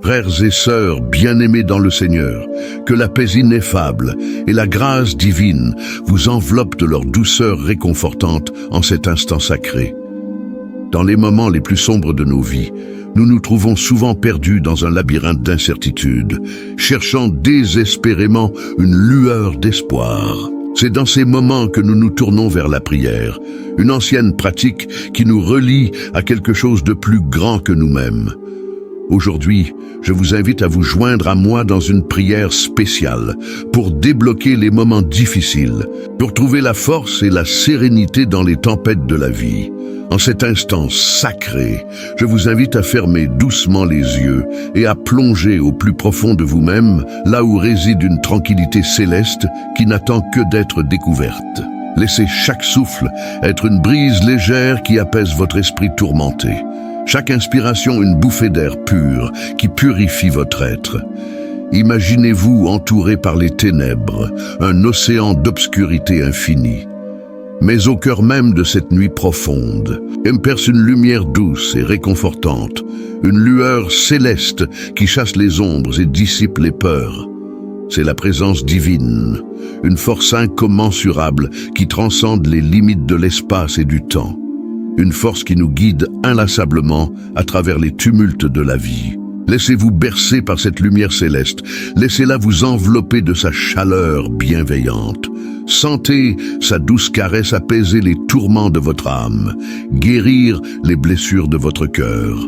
Frères et sœurs bien-aimés dans le Seigneur, que la paix ineffable et la grâce divine vous enveloppent de leur douceur réconfortante en cet instant sacré. Dans les moments les plus sombres de nos vies, nous nous trouvons souvent perdus dans un labyrinthe d'incertitude, cherchant désespérément une lueur d'espoir. C'est dans ces moments que nous nous tournons vers la prière, une ancienne pratique qui nous relie à quelque chose de plus grand que nous-mêmes. Aujourd'hui, je vous invite à vous joindre à moi dans une prière spéciale pour débloquer les moments difficiles, pour trouver la force et la sérénité dans les tempêtes de la vie. En cet instant sacré, je vous invite à fermer doucement les yeux et à plonger au plus profond de vous-même, là où réside une tranquillité céleste qui n'attend que d'être découverte. Laissez chaque souffle être une brise légère qui apaise votre esprit tourmenté. Chaque inspiration une bouffée d'air pur qui purifie votre être. Imaginez-vous entouré par les ténèbres, un océan d'obscurité infinie. Mais au cœur même de cette nuit profonde, perce une lumière douce et réconfortante, une lueur céleste qui chasse les ombres et dissipe les peurs. C'est la présence divine, une force incommensurable qui transcende les limites de l'espace et du temps. Une force qui nous guide inlassablement à travers les tumultes de la vie. Laissez-vous bercer par cette lumière céleste, laissez-la vous envelopper de sa chaleur bienveillante. Sentez sa douce caresse apaiser les tourments de votre âme, guérir les blessures de votre cœur.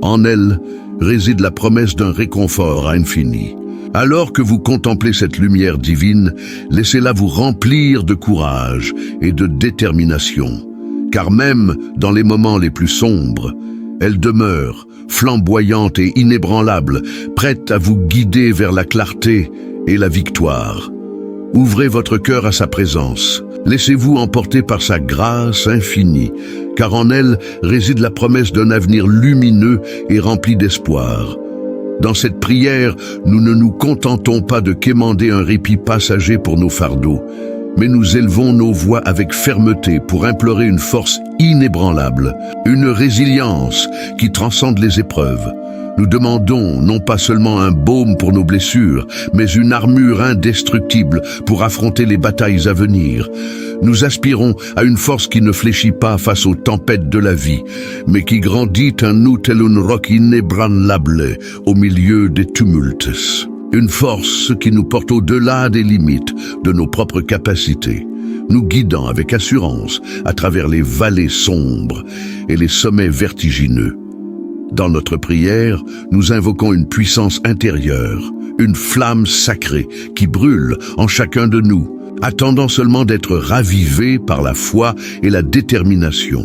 En elle réside la promesse d'un réconfort infini. Alors que vous contemplez cette lumière divine, laissez-la vous remplir de courage et de détermination. Car même dans les moments les plus sombres, elle demeure flamboyante et inébranlable, prête à vous guider vers la clarté et la victoire. Ouvrez votre cœur à sa présence. Laissez-vous emporter par sa grâce infinie, car en elle réside la promesse d'un avenir lumineux et rempli d'espoir. Dans cette prière, nous ne nous contentons pas de quémander un répit passager pour nos fardeaux, mais nous élevons nos voix avec fermeté pour implorer une force inébranlable, une résilience qui transcende les épreuves. Nous demandons non pas seulement un baume pour nos blessures, mais une armure indestructible pour affronter les batailles à venir. Nous aspirons à une force qui ne fléchit pas face aux tempêtes de la vie, mais qui grandit en nous tel un roc inébranlable au milieu des tumultes. Une force qui nous porte au-delà des limites de nos propres capacités, nous guidant avec assurance à travers les vallées sombres et les sommets vertigineux. Dans notre prière, nous invoquons une puissance intérieure, une flamme sacrée qui brûle en chacun de nous, attendant seulement d'être ravivée par la foi et la détermination.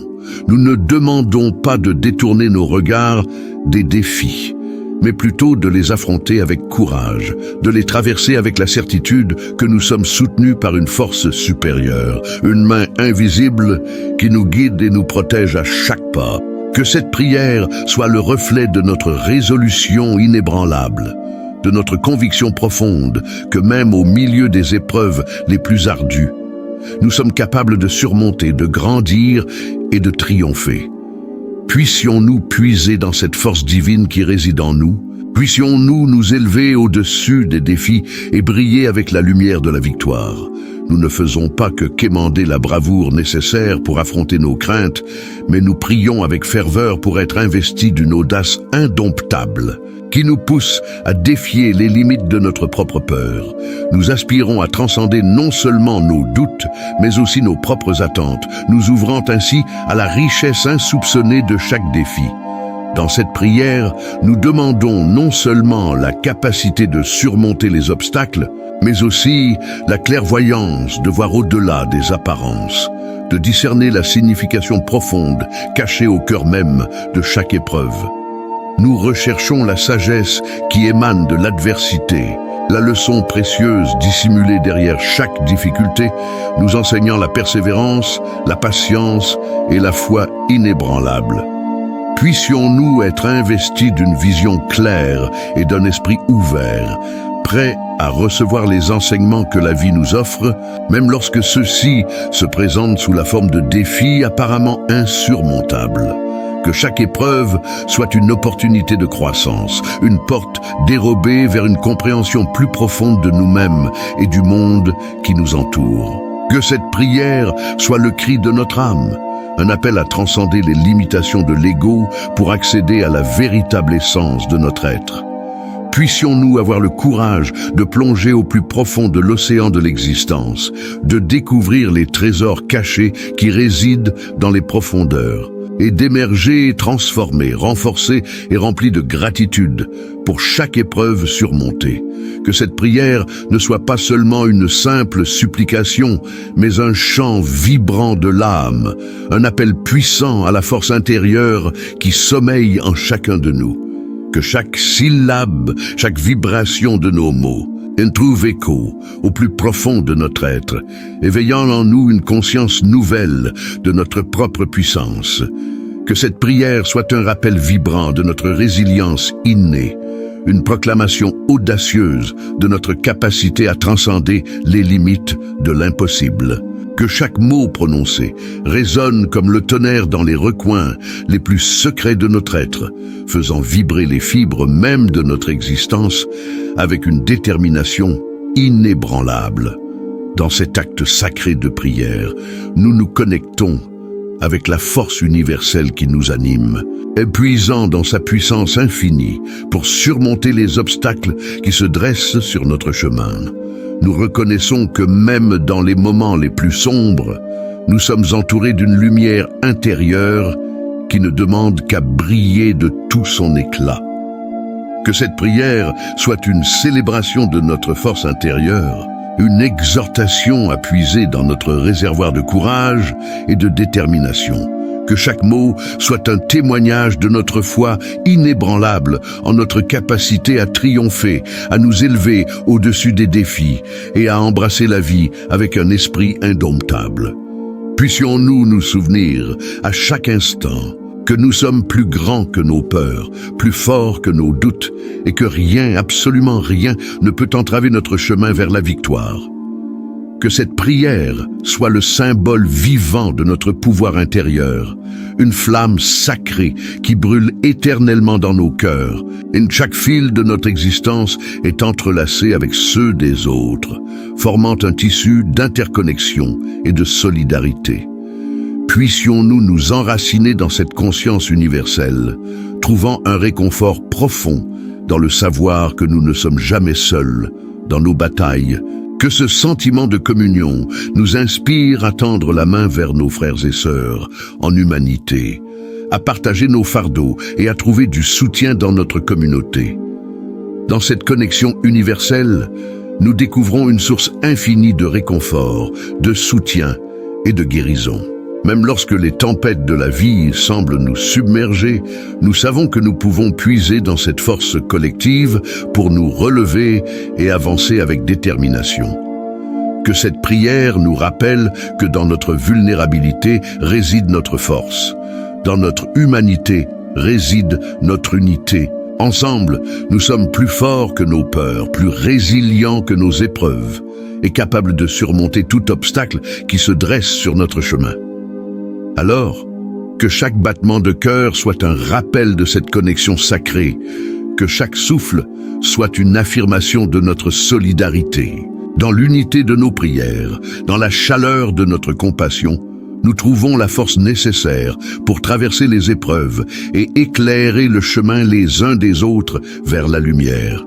Nous ne demandons pas de détourner nos regards des défis, mais plutôt de les affronter avec courage, de les traverser avec la certitude que nous sommes soutenus par une force supérieure, une main invisible qui nous guide et nous protège à chaque pas. Que cette prière soit le reflet de notre résolution inébranlable, de notre conviction profonde que même au milieu des épreuves les plus ardues, nous sommes capables de surmonter, de grandir et de triompher. Puissions-nous puiser dans cette force divine qui réside en nous? Puissions-nous nous élever au-dessus des défis et briller avec la lumière de la victoire? Nous ne faisons pas que quémander la bravoure nécessaire pour affronter nos craintes, mais nous prions avec ferveur pour être investis d'une audace indomptable, qui nous pousse à défier les limites de notre propre peur. Nous aspirons à transcender non seulement nos doutes, mais aussi nos propres attentes, nous ouvrant ainsi à la richesse insoupçonnée de chaque défi. Dans cette prière, nous demandons non seulement la capacité de surmonter les obstacles, mais aussi la clairvoyance de voir au-delà des apparences, de discerner la signification profonde cachée au cœur même de chaque épreuve. Nous recherchons la sagesse qui émane de l'adversité, la leçon précieuse dissimulée derrière chaque difficulté, nous enseignant la persévérance, la patience et la foi inébranlable. Puissions-nous être investis d'une vision claire et d'un esprit ouvert, prêts à recevoir les enseignements que la vie nous offre, même lorsque ceux-ci se présentent sous la forme de défis apparemment insurmontables. Que chaque épreuve soit une opportunité de croissance, une porte dérobée vers une compréhension plus profonde de nous-mêmes et du monde qui nous entoure. Que cette prière soit le cri de notre âme, un appel à transcender les limitations de l'ego pour accéder à la véritable essence de notre être. Puissions-nous avoir le courage de plonger au plus profond de l'océan de l'existence, de découvrir les trésors cachés qui résident dans les profondeurs, et d'émerger transformés, renforcés et remplis de gratitude pour chaque épreuve surmontée. Que cette prière ne soit pas seulement une simple supplication, mais un chant vibrant de l'âme, un appel puissant à la force intérieure qui sommeille en chacun de nous. Que chaque syllabe, chaque vibration de nos mots trouve écho au plus profond de notre être, éveillant en nous une conscience nouvelle de notre propre puissance. Que cette prière soit un rappel vibrant de notre résilience innée, une proclamation audacieuse de notre capacité à transcender les limites de l'impossible. Que chaque mot prononcé résonne comme le tonnerre dans les recoins les plus secrets de notre être, faisant vibrer les fibres même de notre existence avec une détermination inébranlable. Dans cet acte sacré de prière, nous nous connectons avec la force universelle qui nous anime, épuisant dans sa puissance infinie pour surmonter les obstacles qui se dressent sur notre chemin. Nous reconnaissons que même dans les moments les plus sombres, nous sommes entourés d'une lumière intérieure qui ne demande qu'à briller de tout son éclat. Que cette prière soit une célébration de notre force intérieure, une exhortation à puiser dans notre réservoir de courage et de détermination. Que chaque mot soit un témoignage de notre foi inébranlable en notre capacité à triompher, à nous élever au-dessus des défis et à embrasser la vie avec un esprit indomptable. Puissions-nous nous souvenir à chaque instant que nous sommes plus grands que nos peurs, plus forts que nos doutes, et que rien, absolument rien, ne peut entraver notre chemin vers la victoire. Que cette prière soit le symbole vivant de notre pouvoir intérieur, une flamme sacrée qui brûle éternellement dans nos cœurs, et chaque fil de notre existence est entrelacé avec ceux des autres, formant un tissu d'interconnexion et de solidarité. Puissions-nous nous enraciner dans cette conscience universelle, trouvant un réconfort profond dans le savoir que nous ne sommes jamais seuls dans nos batailles. Que ce sentiment de communion nous inspire à tendre la main vers nos frères et sœurs en humanité, à partager nos fardeaux et à trouver du soutien dans notre communauté. Dans cette connexion universelle, nous découvrons une source infinie de réconfort, de soutien et de guérison. Même lorsque les tempêtes de la vie semblent nous submerger, nous savons que nous pouvons puiser dans cette force collective pour nous relever et avancer avec détermination. Que cette prière nous rappelle que dans notre vulnérabilité réside notre force. Dans notre humanité réside notre unité. Ensemble, nous sommes plus forts que nos peurs, plus résilients que nos épreuves, et capables de surmonter tout obstacle qui se dresse sur notre chemin. Alors, que chaque battement de cœur soit un rappel de cette connexion sacrée, que chaque souffle soit une affirmation de notre solidarité. Dans l'unité de nos prières, dans la chaleur de notre compassion, nous trouvons la force nécessaire pour traverser les épreuves et éclairer le chemin les uns des autres vers la lumière.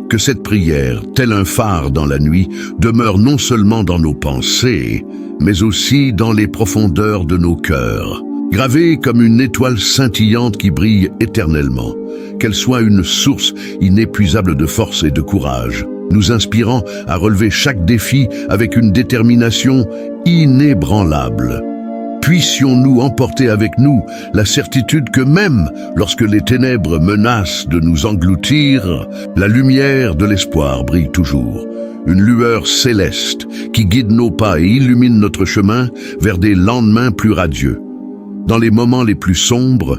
Que cette prière, tel un phare dans la nuit, demeure non seulement dans nos pensées, mais aussi dans les profondeurs de nos cœurs. Gravée comme une étoile scintillante qui brille éternellement, qu'elle soit une source inépuisable de force et de courage, nous inspirant à relever chaque défi avec une détermination inébranlable. Puissions-nous emporter avec nous la certitude que même lorsque les ténèbres menacent de nous engloutir, la lumière de l'espoir brille toujours. Une lueur céleste qui guide nos pas et illumine notre chemin vers des lendemains plus radieux. Dans les moments les plus sombres,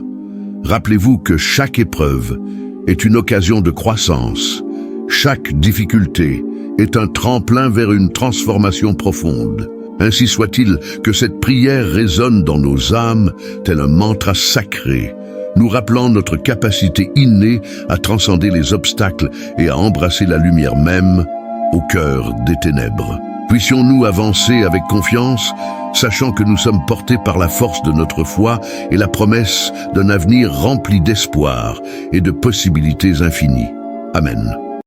rappelez-vous que chaque épreuve est une occasion de croissance. Chaque difficulté est un tremplin vers une transformation profonde. Ainsi soit-il que cette prière résonne dans nos âmes tel un mantra sacré, nous rappelant notre capacité innée à transcender les obstacles et à embrasser la lumière même au cœur des ténèbres. Puissions-nous avancer avec confiance, sachant que nous sommes portés par la force de notre foi et la promesse d'un avenir rempli d'espoir et de possibilités infinies. Amen.